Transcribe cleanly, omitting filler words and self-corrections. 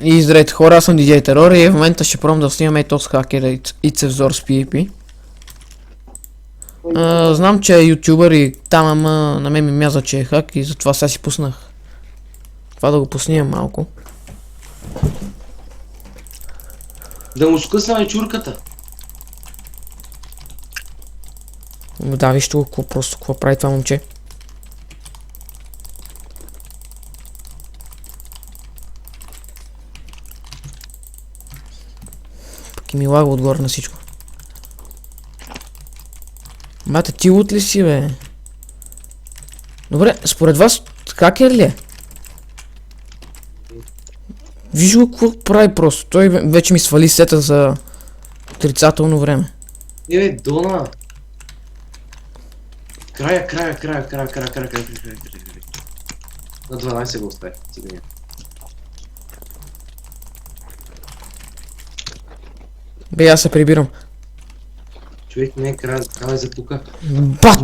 И здравейте хора, аз съм DJ Terror и в момента ще пробвам да снимаме този хакер Ицевзор с PvP. Знам, че е ютубър и там, ама на мен ми мяза, че е хак и затова сега си пуснах това да го поснимам малко. Да му скъсаме чурката. Да, вижте го, какво прави това момче. Пък и ми лага отгоре на всичко. Мате, ти лут ли си, бе? Добре, според вас хакер ли е? Виж го какво прави просто. Той вече ми свали сета за отрицателно време. Дона! Края. На 12 го остави, циганя. Бе, аз се прибирам. Човек не е края за тука. Бати!